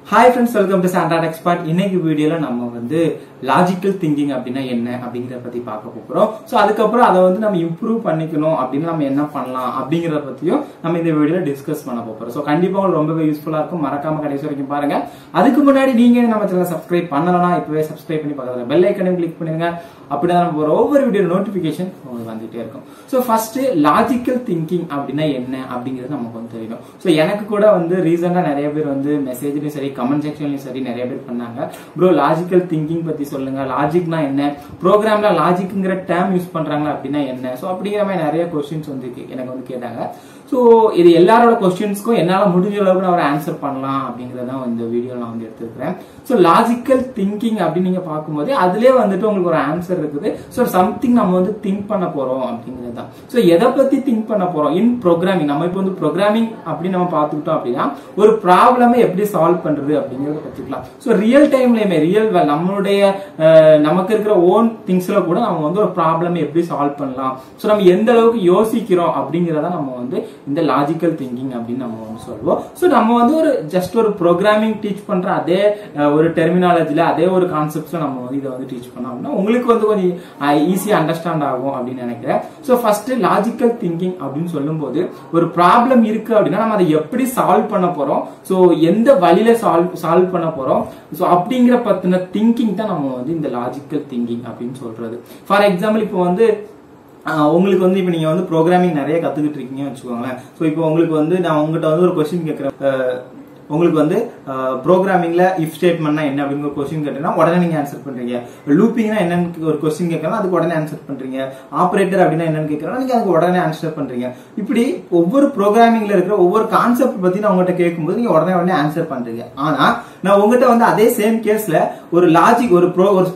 Hi friends, welcome to SANTRA TECHSPOT. இன்னைக்கு வீடியோல நம்ம வந்து லாஜிக்கல் திங்கிங் அப்படினா என்ன அப்படிங்கறத பத்தி பார்க்க போறோம். சோ அதுக்கு அப்புறம் அத வந்து நம்ம இம்ப்ரூவ் பண்ணிக்கணும் அப்படினா நம்ம என்ன பண்ணலாம் அப்படிங்கறத பத்தியும் நம்ம இந்த வீடியோல டிஸ்கஸ் பண்ண போறோம். சோ கண்டிப்பா உங்களுக்கு ரொம்பவே யூஸ்ஃபுல்லா இருக்கும். மறக்காம கடைசி வரைக்கும் பாருங்க. அதுக்கு முன்னாடி நீங்க நம்ம சேனலை சப்ஸ்கிரைப் பண்ணலனா இப்பவே சப்ஸ்கிரைப் பண்ணி பக்கத்துல பெல் ஐகானையும் கிளிக் பண்ணுங்க. அப்படினா நம்ம போற ஒவ்வொரு வீடியோ நோட்டிபிகேஷன் உங்களுக்கு வந்துட்டே இருக்கும். சோ ஃபர்ஸ்ட் லாஜிக்கல் திங்கிங் அப்படினா என்ன அப்படிங்கறது நமக்கு வந்து தெரியணும். சோ எனக்கு கூட வந்து ரீசன்ட்டா நிறைய பேர் வந்து மெசேஜ்லயும் சரி கமெண்ட் செக்ஷன்லயும் சரி நிறைய பேர் பண்ணாங்க. ப்ரோ லாஜிக்கல் திங்கிங் பத்தி சொல்லுங்க. லாஜிக்னா என்ன? ப்ரோக்ராம்ல லாஜிக்ங்கற டேர்ம் யூஸ் பண்றாங்களா அப்படினா என்ன? சோ அப்படிங்கிற மாதிரி நிறைய क्वेश्चंस வந்து எனக்கு வந்து கேட்டாங்க. சோ இது எல்லாரோட क्वेश्चंसக்கும் என்னால முடிஞ்ச அளவுக்கு நான் ஒரு ஆன்சர் பண்ணலாம் அப்படிங்கறத தான் இந்த வீடியோல நான் வந்து எடுத்துக்கிறேன். சோ லாஜிக்கல் திங்கிங் அப்படி நீங்க பாக்கும்போது அதுலயே வந்துட்டு உங்களுக்கு ஒரு ஆன்சர் இருக்குது. சோ சம்திங் நம்ம வந்து திங்க் பண்ண போறோம் அப்படிங்கிறது தான். சோ எதை பத்தி திங்க் பண்ண போறோம்? இன் ப்ரோக்ராமிங். நம்ம இப்போ வந்து ப்ரோக்ராமிங் அப்படி நம்ம பாத்துக்கிட்டோம் அப்படின்னா ஒரு ப்ராப்ளமை எப்படி சால்வ் பண்றது அப்படிங்கறத கத்துக்கலாம். சோ ரியல் டைம்லயுமே நம்மளுடைய நமக்கு இருக்கிற ஓன் திங்ஸ்ல கூட நம்ம வந்து ஒரு ப்ராப்ளமை எப்படி சால்வ் பண்ணலாம், சோ நம்ம எந்த அளவுக்கு யோசிக்கிறோம் அப்படிங்கறத நம்ம வந்து இந்த லாஜிக்கல் திங்கிங் அப்படின்னு நம்ம வந்து சொல்லுவோம். சோ நம்ம வந்து ஒரு ஜஸ்ட் ஒரு ப்ரோக்ராமிங் டீச் பண்ற அதே ஒரு டெர்மினாலஜில அதே ஒரு கான்செப்ட்ஸ்ல நம்ம வந்து இதை வந்து டீச் பண்ணோம் அப்படின்னா உங்களுக்கு வந்து கொஞ்சம் ஈஸியா அண்டர்ஸ்டாண்ட் ஆகும் அப்படின்னு நினைக்கிறேன். சோ ஃபர்ஸ்ட் லாஜிக்கல் திங்கிங் அப்படின்னு சொல்லும் போது ஒரு ப்ராப்ளம் இருக்கு அப்படின்னா நம்ம அதை எப்படி சால்வ் பண்ண போறோம், சோ எந்த வழியில சால்வ் பண்ண போறோம், சோ அப்படிங்கிற பத்தின திங்கிங் தான் நம்ம வந்து இந்த லாஜிக்கல் திங்கிங் அப்படின்னு சொல்றது. ஃபார் எக்ஸாம்பிள் இப்போ வந்து உங்களுக்கு வந்து இப்ப நீங்க வந்து ப்ரோக்ராமிங் நிறைய கத்துக்கிட்டு இருக்கீங்கன்னு வச்சுக்கோங்களேன். சோ இப்போ உங்களுக்கு வந்து நான் உங்ககிட்ட வந்து ஒரு क्वेश्चन கேக்குறேன். உங்களுக்கு வந்து ப்ரோக்ராமிங்ல இஃப் ஸ்டேட்மென்ட்னா என்ன அப்படிங்கிற ஒரு क्वेश्चन கேட்டீங்கன்னா உடனே நீங்க ஆன்சர் பண்றீங்க. லூப்பிங்னா என்னன்னு ஒரு क्वेश्चन கேட்கலாம், அதுக்கு உடனே ஆன்சர் பண்றீங்க. ஆபரேட்டர் அப்படின்னா என்னன்னு கேட்கறோம், நீங்க அதுக்கு உடனே ஆன்சர் பண்றீங்க. இப்படி ஒவ்வொரு ப்ரோக்ராமிங்ல இருக்கிற ஒவ்வொரு கான்செப்ட் பத்தி நான் உங்ககிட்ட கேட்கும்போது நீங்க உடனே ஆன்சர் பண்றீங்க. ஆனா நான் உங்ககிட்ட வந்து அதே சேம் கேஸ்ல ஒரு லாஜிக் ஒரு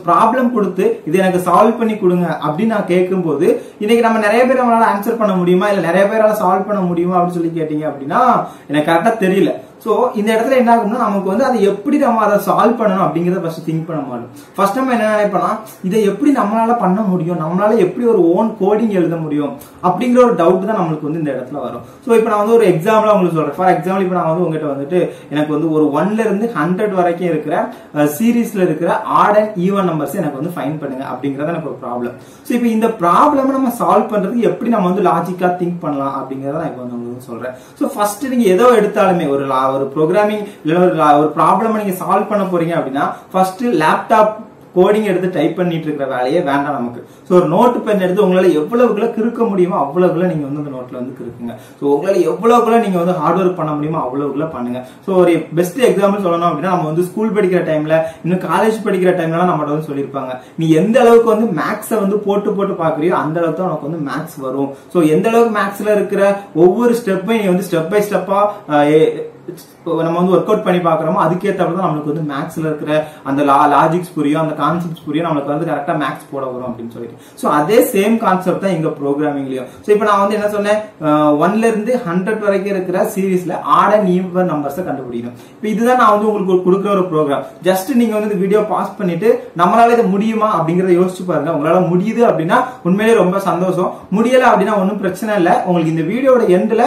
ப்ராப்ளம் கொடுத்து இது எனக்கு சால்வ் பண்ணி கொடுங்க அப்படின்னு நான் கேட்கும்போது இன்னைக்கு நம்ம நிறைய பேர் நம்மளால ஆன்சர் பண்ண முடியுமா இல்ல நிறைய பேரால சால்வ் பண்ண முடியுமா அப்படின்னு சொல்லி கேட்டீங்க அப்படின்னா எனக்கு கரெக்டா தெரியல. சோ இந்த இடத்துல என்ன ஆகும்னா நமக்கு வந்து அதை எப்படி நம்ம அதை சால்வ் பண்ணணும் அப்படிங்கறத ஃபர்ஸ்ட் திங்க் பண்ண மாட்டோம். ஃபர்ஸ்ட் நம்ம என்ன நினைப்போம்னா இதை எப்படி நம்மளால பண்ண முடியும், நம்மளால எப்படி ஒரு ஓன் கோடிங் எழுத முடியும் அப்படிங்கிற ஒரு டவுட் தான் நம்மளுக்கு வந்து இந்த இடத்துல வரும். சோ இப்போ நான் வந்து ஒரு எக்ஸாம்பிளா உங்களுக்கு சொல்றேன். ஃபார் எக்ஸாம்பிள் இப்போ நான் வந்து உங்ககிட்ட வந்துட்டு எனக்கு வந்து ஒரு 1ல இருந்து 100 வரைக்கும் இருக்கிற சீரீஸ்ல இருக்கிற ஆட் அண்ட் ஈவன் நம்பர்ஸ் எனக்கு வந்து ஃபைண்ட் பண்ணுங்க அப்படிங்கறது எனக்கு ஒரு ப்ராப்ளம். சோ இப்போ இந்த ப்ராப்ளம் நம்ம சால்வ் பண்றதுக்கு எப்படி நம்ம வந்து லாஜிக்கா திங்க் பண்ணலாம் அப்படிங்கறத நான் இப்போ வந்து உங்களுக்கு சொல்றேன். சோ ஃபர்ஸ்ட் நீங்க ஏதோ எடுத்தாலுமே ஒரு ப்ரோக்ராமிங் இல்ல ஒரு ப்ராப்ளம் நீங்க சால்வ் பண்ண போறீங்க அப்படின்னா ஃபர்ஸ்ட் லேப்டாப் கோடிங் எடுத்து டைப் பண்ணிட்டு இருக்கிற வேலையே வேண்டாம் நமக்கு. சோ ஒரு நோட் பென் எடுத்து உங்களால எவ்வளவுக்குள்ள கிறுக்க முடியுமோ அவ்வளவுக்குள்ள நீங்க வந்து அந்த நோட்ல வந்து கிறுக்குங்க. சோ உங்களால எவ்வளவுக்குள்ள நீங்க வந்து ஹார்ட் ஒர்க் பண்ண முடியுமோ அவ்வளவுக்குள்ள பண்ணுங்க. சோ ஒரு பெஸ்ட் எக்ஸாம்பிள் சொல்லணும் அப்படின்னா நம்ம வந்து ஸ்கூல் படிக்கிற டைம்ல இன்னும் காலேஜ் படிக்கிற டைம்ல நம்மகிட்ட வந்து சொல்லியிருப்பாங்க, நீ எந்த அளவுக்கு வந்து மேக்ஸை வந்து போட்டு பாக்குறியோ அந்த அளவுக்கு தான் உனக்கு வந்து மேக்ஸ் வரும். சோ எந்த அளவுக்கு மேக்ஸ்ல இருக்கிற ஒவ்வொரு ஸ்டெப்பையும் நீ வந்து ஸ்டெப் பை ஸ்டெப்பா நம்ம வந்து ஒர்க் அவுட் பண்ணி பாக்குறோமோ அதுக்கேற்றப்ப தான் நம்மளுக்கு வந்து மேக்ஸ்ல இருக்கிற அந்த லாஜிக்ஸ் புரியும், அந்த கான்செப்ட்ஸ் புரியும், நம்மளுக்கு வந்து கரெக்டா மேக்ஸ் போட வரும் அப்படின்னு சொல்லிட்டு. சோ அதே சேம் கான்செப்ட் தான் இங்க ப்ரோக்ராமிங்லயும். சோ இப்போ நான் வந்து என்ன சொன்னேன், 1ல இருந்து 100 வரைக்கும் இருக்கிற சீரீஸ்ல ஆட் அண்ட் ஈவன் நம்பர்ஸ் கண்டுபிடிக்கணும். இப்போ இதுதான் நான் வந்து உங்களுக்கு கொடுக்குற ஒரு ப்ரோக்ராம். ஜஸ்ட் நீங்க வந்து இந்த வீடியோ பாஸ் பண்ணிட்டு நம்மளால இது முடியுமா அப்படிங்கறத யோசிச்சு பாருங்க. உங்களால முடியுது அப்படின்னா உண்மையிலேயே ரொம்ப சந்தோஷம். முடியல அப்படின்னா ஒன்னும் பிரச்சனை இல்லை. உங்களுக்கு இந்த வீடியோட எண்ட்ல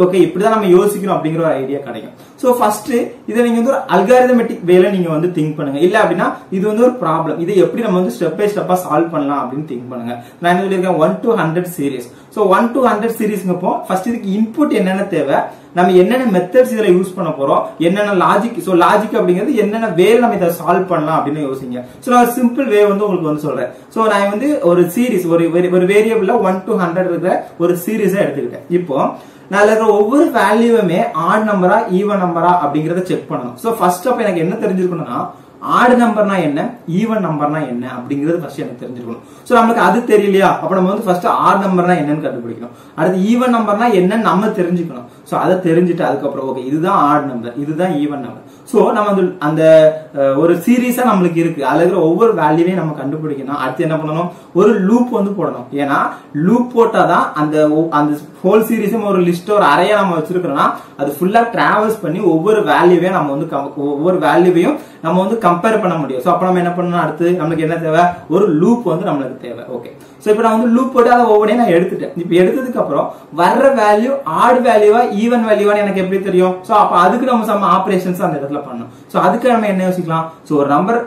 ஓகே இப்படிதான் நம்ம யோசிக்கணும் அப்படிங்கிற ஒரு ஐடியா கிடைக்கும். சோ ஃபர்ஸ்ட் இதை நீங்க வந்து ஒரு அல்காரிதமெட்டிக் வேல நீங்க வந்து திங்க் பண்ணுங்க. இல்ல அப்படின்னா இது வந்து ஒரு ப்ராப்ளம், இதை எப்படி நம்ம வந்து ஸ்டெப் பை ஸ்டெப்பா சால்வ் பண்ணலாம் அப்படின்னு திங்க் பண்ணுங்க. நான் என்ன சொல்லியிருக்கேன் 1 to 100 சீரீஸ். சோ 1 to 100 சீரீஸ்ங்கப்போ ஃபர்ஸ்ட் இதுக்கு இன்புட் என்னென்ன தேவை, நம்ம என்னென்ன மெத்தட்ஸ் இதுல யூஸ் பண்ண போறோம், என்னென்ன லாஜிக். சோ லாஜிக் அப்படிங்கிறது என்னென்ன வேல நம்ம இதை சால்வ் பண்ணலாம் அப்படின்னு யோசிங்க. சோ நான் சிம்பிள் வே வந்து உங்களுக்கு வந்து சொல்றேன். சோ நான் வந்து ஒரு சீரீஸ் ஒரு வேரியபிள்ல 1 to 100 இருக்கிற ஒரு சீரீஸா எடுத்துக்கிட்டேன். இப்போ நான் இருக்கிற ஒவ்வொரு வேல்யூவுமே ஆட் நம்பரா ஈவன் நம்பரா அப்படிங்கறத செக் பண்ணணும். சோ ஃபர்ஸ்ட் அப்ப எனக்கு என்ன தெரிஞ்சிருக்கணும்னா ஆட் நம்பர்னா என்ன, ஈவன் நம்பர்னா என்ன அப்படிங்கிறது ஃபர்ஸ்ட் எனக்கு தெரிஞ்சிருக்கணும். சோ நமக்கு அது தெரியலையா, அப்ப நம்ம வந்து ஃபர்ஸ்ட் ஆட் நம்பர்னா என்னன்னு கண்டுபிடிக்கணும். அடுத்து ஈவன் நம்பர்னா என்னன்னு நம்ம தெரிஞ்சுக்கணும். சோ அதை தெரிஞ்சுட்டு அதுக்கப்புறம் ஓகே இதுதான் ஆட் நம்பர், இதுதான் ஈவன் நம்பர். சோ நம்ம அந்த ஒரு சீரீஸா நம்மளுக்கு இருக்கு, அதுல இருக்கிற ஒவ்வொரு வேல்யூவையும் நம்ம கண்டுபிடிக்கணும். அடுத்து என்ன பண்ணணும், ஒரு லூப் வந்து போடணும். ஏன்னா லூப் போட்டாதான் அந்த ஹோல் சீரீஸும் ஒரு லிஸ்ட் ஒரு அறையா நம்ம வச்சிருக்கிறோம்னா அது ஃபுல்லா டிராவல்ஸ் பண்ணி ஒவ்வொரு வேல்யூவையும் நம்ம வந்து கம்பேர் பண்ண முடியும். சோ அப்ப நம்ம என்ன பண்ணணும், அடுத்து நமக்கு என்ன தேவை, ஒரு லூப் வந்து நம்மளுக்கு தேவை. ஓகே, சோ இப்போ நான் வந்து லூப் போட்டு அதை ஒவ்வொன்றே நான் எடுத்துட்டேன். இப்போ எடுத்ததுக்கு அப்புறம் வர்ற வேல்யூ ஆட் வேல்யூவா ஈவன் வேல்யூவா எனக்கு எப்படி தெரியும்? சோ அப்ப அதுக்கு நம்ம சம் ஆபரேஷன்ஸ் அந்த இடத்துல பண்ணணும். சோ அதுக்கு நம்ம என்ன யோசிக்கலாம், சோ ஒரு நம்பர்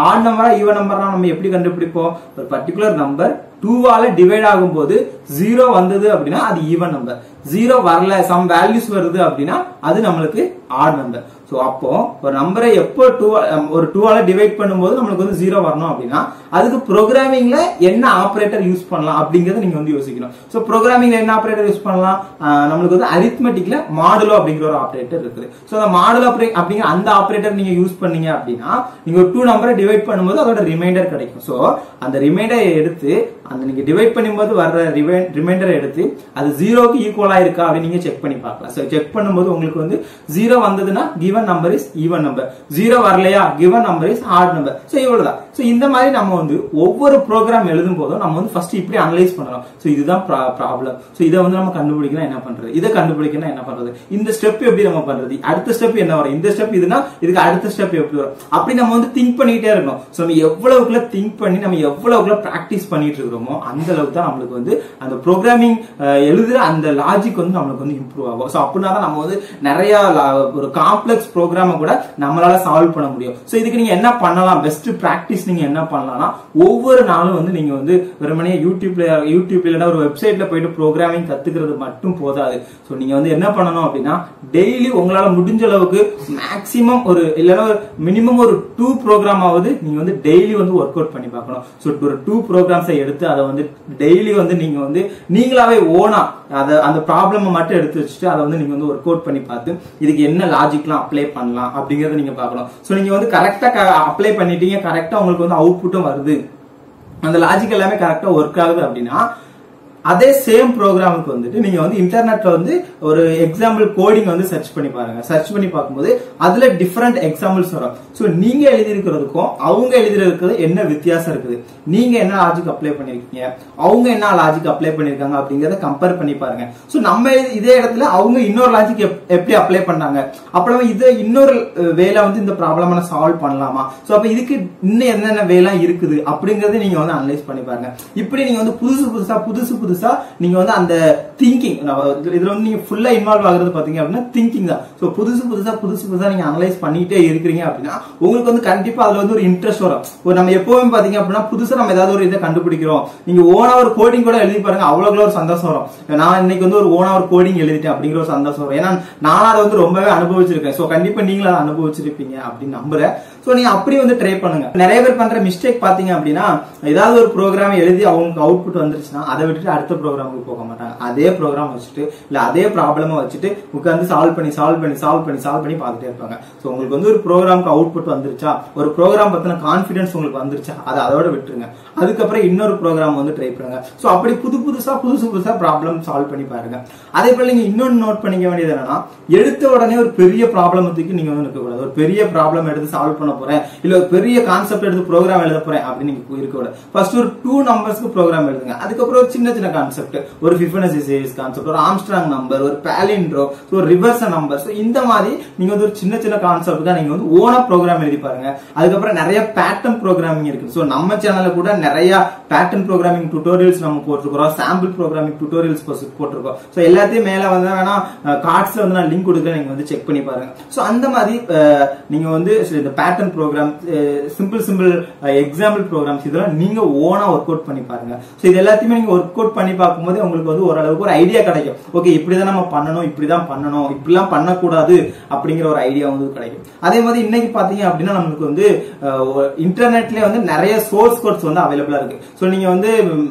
ஆட் நம்பரா ஈவன் நம்பரா நம்ம எப்படி கண்டுபிடிப்போம்? ஒரு பர்டிகுலர் நம்பர் 2ஆல டிவைட் ஆகும்போது 0 வந்தது அப்படின்னா அது ஈவன் நம்பர், 0 வரல சம் வேல்யூஸ் வருது அப்படின்னா அது நம்மளுக்கு ஆட் நம்பர். சோ அப்போ ஒரு நம்பரை எப்போ ஒரு 2ஆல டிவைட் பண்ணும்போது நம்மளுக்கு வந்து 0 வரணும் அப்படின்னா அதுக்கு ப்ரோக்ராமிங்ல என்ன ஆபரேட்டர் யூஸ் பண்ணலாம் அப்படிங்கறத நீங்க வந்து யோசிக்கணும். சோ ப்ரோக்ராமிங்ல என்ன ஆபரேட்டர் யூஸ் பண்ணலாம், நம்மளுக்கு வந்து அரித்மெட்டிக்ல மாடுலோ அப்படிங்கிற ஒரு ஆபரேட்டர் இருக்குது. சோ அந்த மாடுலோ அப்படிங்கிற அந்த ஆபரேட்டர் நீங்க யூஸ் பண்ணீங்க அப்படின்னா நீங்க ஒரு 2 நம்பரை டிவைட் பண்ணும்போது அதோட ரிமைண்டர் கிடைக்கும். சோ அந்த ரிமைண்டரை எடுத்து அந்த நீங்க டிவைட் பண்ணும்போது வர்ற ரிமைண்டரை எடுத்து அது 0க்கு ஈக்குவலா இருக்கா அப்படின்னு நீங்க செக் பண்ணி பார்க்கலாம். சோ செக் பண்ணும்போது உங்களுக்கு வந்து 0 வந்ததுன்னா given number is even number, 0 வரலையா given number is odd number. So இவ்வளவுதான். சோ இந்த மாதிரி நம்ம வந்து ஒவ்வொரு ப்ரோக்ராம் எழுதும் போதும் நம்ம வந்து ஃபர்ஸ்ட் இப்படி அனலைஸ் பண்ணலாம். சோ இதுதான் ப்ராப்ளம். சோ இதை வந்து நம்ம கண்டுபிடிக்கணும் என்ன பண்றது, இதை கண்டுபிடிக்கணும் என்ன பண்றது, இந்த ஸ்டெப் எப்படி நம்ம பண்றது, அடுத்த ஸ்டெப் என்ன வரும், இந்த ஸ்டெப் இதுனா இதுக்கு அடுத்த ஸ்டெப் எப்படி வரும், அப்படி நம்ம வந்து திங்க் பண்ணிட்டே இருக்கணும். சோ நம்ம எவ்வளவுக்குள்ள திங்க் பண்ணி நம்ம எவ்வளவுக்குள்ள பிராக்டிஸ் பண்ணிட்டு இருக்கிறோமோ அந்த அளவுக்கு தான் நம்மளுக்கு வந்து அந்த ப்ரோக்ராமிங் எழுதுற அந்த லாஜிக் வந்து நம்மளுக்கு வந்து இம்ப்ரூவ் ஆகும். சோ அப்படின்னா தான் நம்ம வந்து நிறைய ஒரு காம்ப்ளெக்ஸ் ப்ரோக்ராம கூட நம்மளால சால்வ் பண்ண முடியும். சோ இதுக்கு நீங்க என்ன பண்ணலாம், பெஸ்ட் பிராக்டிஸ் நீங்க என்ன பண்ணலாம்னா ஒவ்வொரு நாளும் வந்து நீங்க வந்து வெறுமனே யூடியூப்ல ஒரு வெப்சைட்ல போயிட்டு ப்ரோக்ராமிங் கத்துக்கிறது மட்டும் போதாது. சோ நீங்க வந்து என்ன பண்ணணும் அப்படின்னா டெய்லி உங்களால முடிஞ்ச அளவுக்கு மேக்ஸிமம் ஒரு இல்லைன்னா மினிமம் ஒரு 2 ப்ரோக்ராம் ஆவது நீங்க வந்து டெய்லி வந்து ஒர்க் அவுட் பண்ணி பார்க்கணும். சோ ஒரு 2 ப்ரோக்ராம்ஸை எடுத்து அதை வந்து டெய்லி வந்து நீங்க வந்து நீங்களாவே ஓனா அந்த ப்ராப்ளம் மட்டும் எடுத்து வச்சுட்டு அதை வந்து நீங்க வந்து ஒர்க் அவுட் பண்ணி பார்த்து இதுக்கு என்ன லாஜிக்லாம் அப்ளை பண்ணலாம் அப்படிங்கறத நீங்க பார்க்கணும். சோ நீங்க வந்து கரெக்டா அப்ளை பண்ணிட்டீங்க, கரெக்டா உங்களுக்கு வந்து அவுட்புட்டும் வருது, அந்த லாஜிக் எல்லாமே கரெக்டா ஒர்க் ஆகுது அப்படின்னா அதே சேம் ப்ரோக்ராமுக்கு வந்துட்டு நீங்க வந்து இன்டர்நெட்ல வந்து ஒரு எக்ஸாம்பிள் கோடிங் வந்து சர்ச் பண்ணி பாருங்க. சர்ச் பண்ணி பார்க்கும்போது அதுல டிஃபரெண்ட் எக்ஸாம்பிள்ஸ் வரும். சோ நீங்க எழுதி இருக்கிறதுக்கும் அவங்க எழுதி இருக்கிறது என்ன வித்தியாசம் இருக்குது, நீங்க என்ன லாஜிக் அப்ளை பண்ணிருக்கீங்க, அவங்க என்ன லாஜிக் அப்ளை பண்ணிருக்காங்க அப்படிங்கறத கம்பேர் பண்ணி பாருங்க. சோ நம்ம இதே இடத்துல அவங்க இன்னொரு லாஜிக் எப்படி அப்ளை பண்ணாங்க, அப்புறம் இதை இன்னொரு வேலை வந்து இந்த ப்ராப்ளம் சால்வ் பண்ணலாமா, சோ அப்ப இதுக்கு இன்னும் என்னென்ன வேலை இருக்குது அப்படிங்கறத நீங்க வந்து அனலைஸ் பண்ணி பாருங்க. இப்படி நீங்க வந்து புதுசு நீங்க வந்து அந்த திங்கிங் இதுல வந்து நீங்க ஃபுல்லா இன்வால்வ் ஆகுறது பாத்தீங்க அப்படின்னா திங்கிங் தான். சோ புதுசு புதுசா நீங்க அனலைஸ் பண்ணிட்டே இருக்கிறீங்க அப்படின்னா உங்களுக்கு வந்து கண்டிப்பா அதுல வந்து ஒரு இன்ட்ரெஸ்ட் வரும். நம்ம எப்பவுமே பாத்தீங்க அப்படின்னா புதுசா நம்ம ஏதாவது ஒரு இதை கண்டுபிடிக்கிறோம், நீங்க ஓனா ஒரு கோடிங் கூட எழுதி பாருங்க, அவ்வளவு ஒரு சந்தோஷம் வரும். நான் இன்னைக்கு வந்து ஒரு ஓனா ஒரு கோடிங் எழுதிட்டேன் அப்படிங்கிற ஒரு சந்தோஷம் வரும். ஏன்னா நான் அதை வந்து ரொம்பவே அனுபவிச்சிருக்கேன். சோ கண்டிப்பா நீங்களும் அதை அனுபவிச்சிருப்பீங்க அப்படின்னு நம்புறேன். சோ நீங்க அப்படி வந்து ட்ரை பண்ணுங்க. நிறைய பேர் பண்ற மிஸ்டேக் பாத்தீங்க அப்படின்னா ஏதாவது ஒரு ப்ரோக்ராம் எழுதி அவங்களுக்கு அவுட்புட் வந்துருச்சுன்னா அதை விட்டுட்டு அடுத்த ப்ரோக்ராமுக்கு போக மாட்டாங்க. அதே ப்ரோக்ராம் வச்சுட்டு இல்ல அதே ப்ராப்ளமா வச்சுட்டு உட்கார்ந்து சால்வ் பண்ணி பார்த்துட்டே இருப்பாங்க. சோ உங்களுக்கு வந்து ஒரு ப்ரோக்ராமுக்கு அவுட்புட் வந்துருச்சா, ஒரு ப்ரோக்ராம் பத்தின கான்பிடன்ஸ் உங்களுக்கு வந்துருச்சா, அதை அதோட விட்டுருங்க. அதுக்கப்புறம் இன்னொரு ப்ரோக்ராம் வந்து ட்ரை பண்ணுங்க. சோ அப்படி புதுசா ப்ராப்ளம் சால்வ் பண்ணி பாருங்க. அதே போல நீங்க இன்னொன்னு நோட் பண்ணிக்க வேண்டியது என்னன்னா எடுத்த உடனே ஒரு பெரிய ப்ராப்ளத்துக்கு நீங்க வந்து இருக்கக்கூடாது. ஒரு பெரிய ப்ராப்ளம் எடுத்து சால்வ் பண்ண போறேன் இல்ல ஒரு பெரிய கான்செப்ட் எடுத்து ப்ரோக்ராம் எழுத போறேன் அப்படின்னு நீங்க இருக்கக்கூடாது. ஃபர்ஸ்ட் ஒரு 2 நம்பர்ஸ்க்கு ப்ரோக்ராம் எழுதுங்க. அதுக்கப்புறம் ஒரு சின்ன கான்செப்ட், ஒரு ஃபிபனாச்சி சீரிஸ் கான்செப்ட், ஒரு ஆம்ஸ்ட்ராங் நம்பர், ஒரு பாலிண்ட்ரோ, ஒரு ரிவர்ஸ் நம்பர், இந்த மாதிரி நீங்க வந்து ஒரு சின்ன கான்செப்ட் தான் நீங்க வந்து ஓனா ப்ரோக்ராம் எழுதி பாருங்க. அதுக்கப்புறம் நிறைய பேட்டர்ன் ப்ரோக்ராமிங் இருக்கு. சோ நம்ம சேனல்ல கூட நிறைய பேட்டர்ன் ப்ரோக்ராமிங் டியூட்டோரியல்ஸ் நம்ம போட்டுருக்கோம், சாம்பிள் ப்ரோக்ராமிங் டியூட்டோரியல்ஸ் போட்டுருக்கோம். சோ எல்லாத்தையும் மேல வந்து வேணா கார்ட்ஸ்ல வந்து நான் லிங்க் கொடுக்குறேன், நீங்க வந்து செக் பண்ணி பாருங்க. சோ அந்த மாதிரி நீங்க வந்து இந்த pattern program, simple example programs இதெல்லாம் நீங்க ஓனா ஒர்க் அவுட் பண்ணி பாருங்க. சோ இது எல்லாத்தையுமே நீங்க ஒர்க் அவுட் பண்ணி பார்க்கும்போது உங்களுக்கு வந்து ஓரளவுக்கு ஒரு ஐடியா கிடைக்கும். ஓகே இப்படிதான் நம்ம பண்ணணும், இப்படிலாம் பண்ணக்கூடாது அப்படிங்கிற ஒரு ஐடியா வந்து கிடைக்கும். அதே மாதிரி இன்னைக்கு பாத்தீங்க அப்படின்னா நமக்கு வந்து இன்டர்நெட்ல வந்து நிறைய சோர்ஸ் கோட்ஸ் வந்து அவைலபிளா இருக்கு. சோ நீங்க வந்து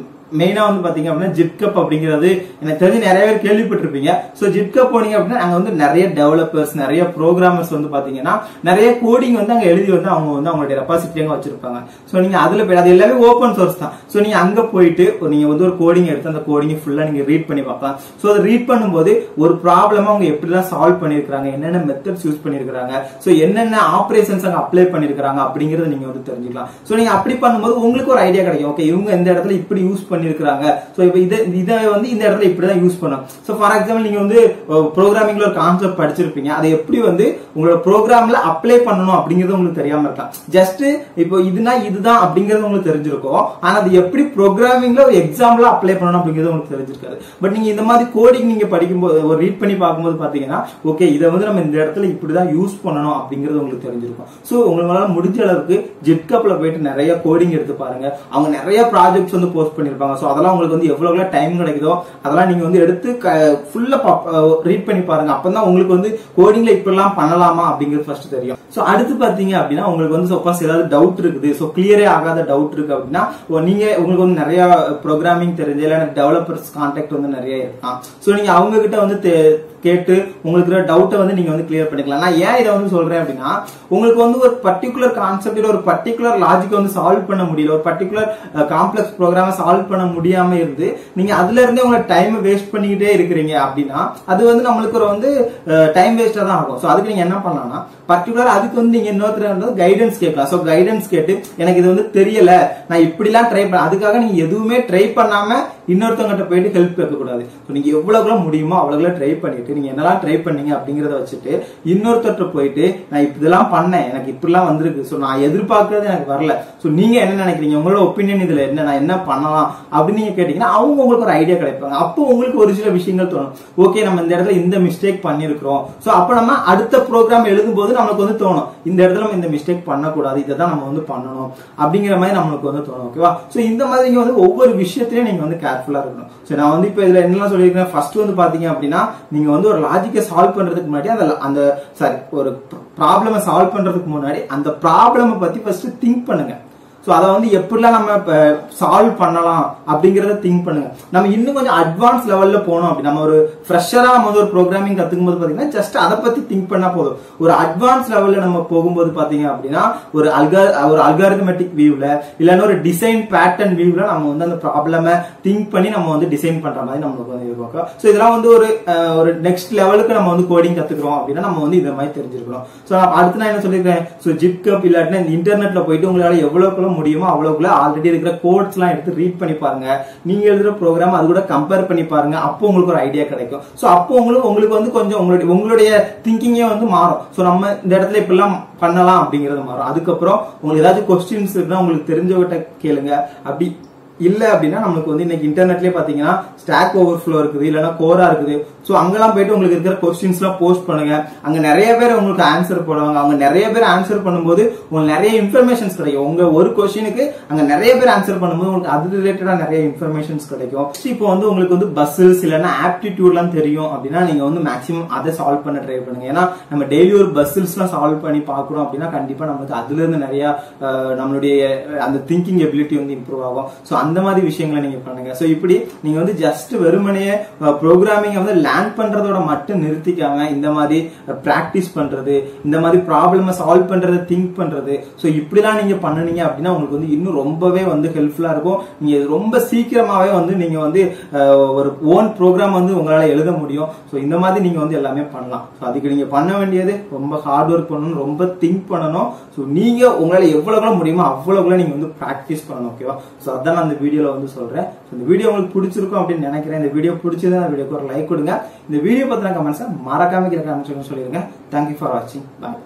மெயினா வந்து பாத்தீங்க அப்படின்னா ஜிட்கப் அப்படிங்கிறது எனக்கு தெரிஞ்சு நிறைய பேர் கேள்விப்பட்டிருப்பீங்க. சோ ஜிட்கப் போனீங்க அப்படின்னா அங்க வந்து நிறைய டெவலப்பர்ஸ், நிறைய ப்ரோக்ராமர்ஸ் வந்து பாத்தீங்கன்னா நிறைய கோடிங் வந்து அங்க எழுதி வந்து அவங்க வந்து அவங்களுடைய ரெபாசிட்டரி அங்க வச்சிருப்பாங்க. சோ நீங்க அதுல போய் அது எல்லாமே ஓபன் சோர்ஸ் தான். சோ நீங்க அங்க போயிட்டு நீங்க வந்து ஒரு கோடிங் எடுத்து அந்த கோடிங் ஃபுல்லா நீங்க ரீட் பண்ணி பார்க்கலாம். சோ அதை ரீட் பண்ணும்போது ஒரு ப்ராப்ளம் அவங்க எப்படிலாம் சால்வ் பண்ணிருக்காங்க, என்னென்ன மெத்தட்ஸ் யூஸ் பண்ணிருக்காங்க, சோ என்னென்ன ஆபரேஷன்ஸ் அங்க அப்ளை பண்ணிருக்காங்க அப்படிங்கறத நீங்க வந்து தெரிஞ்சுக்கலாம். சோ நீங்க அப்படி பண்ணும்போது உங்களுக்கு ஒரு ஐடியா கிடைக்கும். ஓகே இவங்க இந்த இடத்துல இப்படி யூஸ் பண்ணி பண்ணிருக்காங்க. சோ இப்போ இதை வந்து இந்த இடத்துல இப்படிதான் யூஸ் பண்ணணும். சோ ஃபார் எக்ஸாம்பிள் நீங்க வந்து ப்ரோக்ராமிங்ல ஒரு கான்செப்ட் படிச்சிருப்பீங்க, அதை எப்படி வந்து உங்களோட ப்ரோக்ராம்ல அப்ளை பண்ணணும் அப்படிங்கிறது உங்களுக்கு தெரியாம இருக்கலாம். ஜஸ்ட் இப்போ இதுதான் அப்படிங்கிறது உங்களுக்கு தெரிஞ்சிருக்கும், ஆனா அது எப்படி ப்ரோக்ராமிங்ல ஒரு எக்ஸாம்பிளா அப்ளை பண்ணணும் அப்படிங்கிறது உங்களுக்கு தெரிஞ்சிருக்காது. பட் நீங்க இந்த மாதிரி கோடிங் நீங்க படிக்கும்போது ஒரு ரீட் பண்ணி பார்க்கும்போது பாத்தீங்கன்னா ஓகே இதை வந்து நம்ம இந்த இடத்துல இப்படிதான் யூஸ் பண்ணணும் அப்படிங்கிறது உங்களுக்கு தெரிஞ்சிருக்கும். சோ உங்களால முடிஞ்ச அளவுக்கு ஜிட்ஹப்ல போயிட்டு நிறைய கோடிங் எடுத்து பாருங்க. அவங்க நிறைய ப்ராஜெக்ட்ஸ் வந்து போஸ்ட் பண்ணிருப்பாங்க. சோ அதெல்லாம் உங்களுக்கு வந்து எவ்வளவு டைம் கிடைக்குதோ அதெல்லாம் நீங்க வந்து எடுத்து ஃபுல்லா ரீட் பண்ணி பாருங்க. அப்பதான் உங்களுக்கு வந்து கோடிங்ல இப்படிலாம் பண்ணலாமா அப்படிங்கிறது ஃபர்ஸ்ட் தெரியும். சோ அடுத்து பாத்தீங்க அப்படின்னா உங்களுக்கு வந்து சப்போஸ் ஏதாவது டவுட் இருக்குது, சோ கிளியரே ஆகாத டவுட் இருக்கு அப்படின்னா நீங்க உங்களுக்கு வந்து நிறைய ப்ரோக்ராமிங் தெரிஞ்ச இல்ல டெவலப்பர்ஸ் கான்டாக்ட் வந்து நிறைய இருக்கான். சோ நீங்க அவங்க கிட்ட வந்து கேட்டு உங்களுக்கு டவுட்டை வந்து நீங்க வந்து கிளியர் பண்ணிக்கலாம். நான் ஏன் இதை வந்து சொல்றேன் அப்படின்னா உங்களுக்கு வந்து ஒரு பர்டிகுலர் கான்செப்ட் ஒரு பர்டிகுலர் லாஜிக் வந்து சால்வ் பண்ண முடியல, ஒரு பர்டிகுலர் காம்ப்ளெக்ஸ் ப்ரோக்ராம சால்வ் பண்ண முடியாம இருந்து நீங்க அதுல இருந்தே உங்க டைம் வேஸ்ட் பண்ணிக்கிட்டே இருக்கிறீங்க அப்படின்னா அது வந்து நம்மளுக்கு ஒரு வந்து டைம் வேஸ்டா தான் ஆகும். சோ அதுக்கு நீங்க என்ன பண்ணலாம்னா பர்டிகுலர் அதுக்கு வந்து நீங்க இன்னொருத்தர் கைடன்ஸ் கேட்கலாம். சோ கைடன்ஸ் கேட்டு எனக்கு இது வந்து தெரியல, நான் இப்படிலாம் ட்ரை பண்ண, அதுக்காக நீங்க எதுவுமே ட்ரை பண்ணாம இன்னொருத்தவங்கிட்ட போயிட்டு ஹெல்ப் கேட்க கூடாது. நீங்க எவ்வளவு முடியுமோ அவ்வளவு ட்ரை பண்ணிட்டு நீங்க என்னெல்லாம் ட்ரை பண்ணீங்க அப்படிங்கறத வச்சுட்டு இன்னொருத்தர் போயிட்டு நான் இதெல்லாம் பண்ணேன், எனக்கு இப்படிலாம் வந்திருக்கு, சோ நான் எதிர்பார்க்கறது எனக்கு வரல, சோ நீங்க என்ன நினைக்கிறீங்க, உங்களோட ஒப்பீனியன் இதுல என்ன, நான் என்ன பண்ணலாம் அப்படின்னு நீங்க கேட்டீங்கன்னா அவங்க உங்களுக்கு ஒரு ஐடியா கிடைப்பாங்க. அப்போ உங்களுக்கு ஒரு சில விஷயங்கள் தோணும், ஓகே நம்ம இந்த இடத்துல இந்த மிஸ்டேக் பண்ணிருக்கிறோம். சோ அப்ப நம்ம அடுத்த ப்ரோக்ராம் எழுதும் போது நமக்கு வந்து தோணும் இந்த இடத்துல நம்ம இந்த மிஸ்டேக் பண்ணக்கூடாது, இதை தான் நம்ம வந்து பண்ணணும் அப்படிங்கிற மாதிரி நம்மளுக்கு வந்து தோணும். ஓகேவா? சோ இந்த மாதிரி நீங்க வந்து ஒவ்வொரு விஷயத்திலயும் நீங்க வந்து கேர்ஃபுல்லா இருக்கணும். சோ நான் வந்து இப்ப இதுல என்னெல்லாம் சொல்லியிருக்கேன், ஃபர்ஸ்ட் வந்து பாத்தீங்க அப்படின்னா நீங்க வந்து ஒரு லாஜிக்கை சால்வ் பண்றதுக்கு முன்னாடி அந்த ஒரு ப்ராப்ளமை சால்வ் பண்றதுக்கு முன்னாடி அந்த ப்ராப்ளமை பத்தி ஃபர்ஸ்ட் திங்க் பண்ணுங்க. சோ அதை வந்து எப்படிலாம் நம்ம சால்வ் பண்ணலாம் அப்படிங்கறத திங்க் பண்ணுங்க. நம்ம இன்னும் கொஞ்சம் அட்வான்ஸ் லெவல்ல போனோம் அப்படி நம்ம ஒரு ஃப்ரெஷரா நம்ம ஒரு ப்ரோக்ராமிங் கத்துக்கும் போது பாத்தீங்கன்னா ஜஸ்ட் அதை பத்தி திங்க் பண்ணா போதும். ஒரு அட்வான்ஸ் லெவல்ல நம்ம போகும்போது பாத்தீங்க அப்படின்னா ஒரு அல்காரிதமெட்டிக் வியூல இல்லன்னா ஒரு டிசைன் பேட்டர்ன் வியூல நம்ம வந்து அந்த ப்ராப்ளமை திங்க் பண்ணி நம்ம வந்து டிசைன் பண்ற மாதிரி நம்மளுக்கு வந்து இருக்கும். சோ இதெல்லாம் வந்து ஒரு நெக்ஸ்ட் லெவலுக்கு நம்ம வந்து கோடிங் கத்துக்கிறோம் அப்படின்னா நம்ம வந்து இதை மாதிரி தெரிஞ்சிருக்கிறோம். சோ அடுத்து நான் என்ன சொல்லிருக்கேன், சோ ஜிட்ஹப் இல்லாட்டினா இந்த இன்டர்நெட்ல போயிட்டு உங்களால எவ்வளவு முடியுமோ அவ்வளவுக்குள்ள ஆல்ரெடி இருக்கிற கோட்ஸ் எல்லாம் எடுத்து ரீட் பண்ணி பாருங்க. நீங்க எழுதுற ப்ரோக்ராம் அது கூட கம்பேர் பண்ணி பாருங்க. அப்போ உங்களுக்கு ஒரு ஐடியா கிடைக்கும். சோ அப்போ உங்களுக்கு வந்து கொஞ்சம் உங்களுடைய திங்கிங்கே வந்து மாறும். சோ நம்ம இந்த இடத்துல இப்பெல்லாம் பண்ணலாம் அப்படிங்கறது மாறும். அதுக்கப்புறம் உங்களுக்கு ஏதாச்சும் கொஸ்டின்ஸ் இருக்குன்னா உங்களுக்கு தெரிஞ்சவங்கிட்ட கேளுங்க. அப்படி இல்ல அப்படின்னா நமக்கு வந்து இன்னைக்கு இன்டர்நெட்லயே பாத்தீங்கன்னா ஸ்டாக் ஓவர்ஃப்ளோ இருக்குது, இல்லன்னா கோரா இருக்குது. சோ அங்கெல்லாம் போயிட்டு உங்களுக்கு இருக்கிற கொஸ்டின்ஸ் எல்லாம் போஸ்ட் பண்ணுங்க. அங்க நிறைய பேர் உங்களுக்கு ஆன்சர் பண்ணுவாங்க. அவங்க நிறைய பேர் ஆன்சர் பண்ணும்போது உங்களுக்கு நிறைய இன்ஃபர்மேஷன்ஸ் கிடைக்கும். உங்க ஒரு கொஸ்டினுக்கு அங்க நிறைய பேர் ஆன்சர் பண்ணும்போது உங்களுக்கு அது ரிலேட்டடா நிறைய இன்ஃபர்மேஷன்ஸ் கிடைக்கும். இப்போ வந்து உங்களுக்கு வந்து பஸ்ஸில்ஸ் இல்லன்னா ஆப்டிடியூட் எல்லாம் தெரியும் அப்படின்னா நீங்க வந்து மேக்ஸிமம் அதை சால்வ் பண்ண ட்ரை பண்ணுங்க. ஏன்னா நம்ம டெய்லி ஒரு பஸ்ஸில்ஸ் எல்லாம் சால்வ் பண்ணி பாக்குறோம் அப்படின்னா கண்டிப்பா நமக்கு அதுல இருந்து நிறைய நம்மளுடைய அந்த திங்கிங் எபிலிட்டி வந்து இம்ப்ரூவ் ஆகும். சோ அந்த மாதிரி விஷயங்களை நீங்க பண்ணுங்க. சோ இப்படி நீங்க வந்து ஜஸ்ட் வெறுமனே ப்ரோக்ராமிங் வந்து லேர்ன் பண்றதோட மட்டும் நிறுத்திக்காம இந்த மாதிரி பிராக்டிஸ் பண்றது, இந்த மாதிரி ப்ராப்ளம சால்வ் பண்றது, திங்க் பண்றது, சோ இப்படிலாம் நீங்க பண்ணுனீங்க அப்படின்னா உங்களுக்கு வந்து இன்னும் ரொம்பவே வந்து ஹெல்ப்ஃபுல்லா இருக்கும். நீங்க ரொம்ப சீக்கிரமாவே வந்து நீங்க வந்து ஒரு ஓன் ப்ரோக்ராம் வந்து உங்களால எழுத முடியும். சோ இந்த மாதிரி நீங்க வந்து எல்லாமே பண்ணலாம். சோ அதுக்கு நீங்க பண்ண வேண்டியது ரொம்ப ஹார்ட் ஒர்க் பண்ணணும், ரொம்ப திங்க் பண்ணணும். சோ நீங்க உங்களால எவ்வளவு முடியுமோ அவ்வளவு நீங்க வந்து பிராக்டிஸ் பண்ணணும். ஓகேவா? சோ அதான் நான் இந்த வீடியோல வந்து சொல்றேன். இந்த வீடியோ உங்களுக்கு பிடிச்சிருக்கும் அப்படின்னு நினைக்கிறேன். இந்த வீடியோ பிடிச்சதுன்னா வீடியோக்கு ஒரு லைக் கொடுங்க. இந்த வீடியோ பத்தின கமெண்ட்ஸ் மறக்காம கீழே கமெண்ட் சொல்லிருங்க. தேங்க்யூ ஃபார் வாட்சிங். பாய்.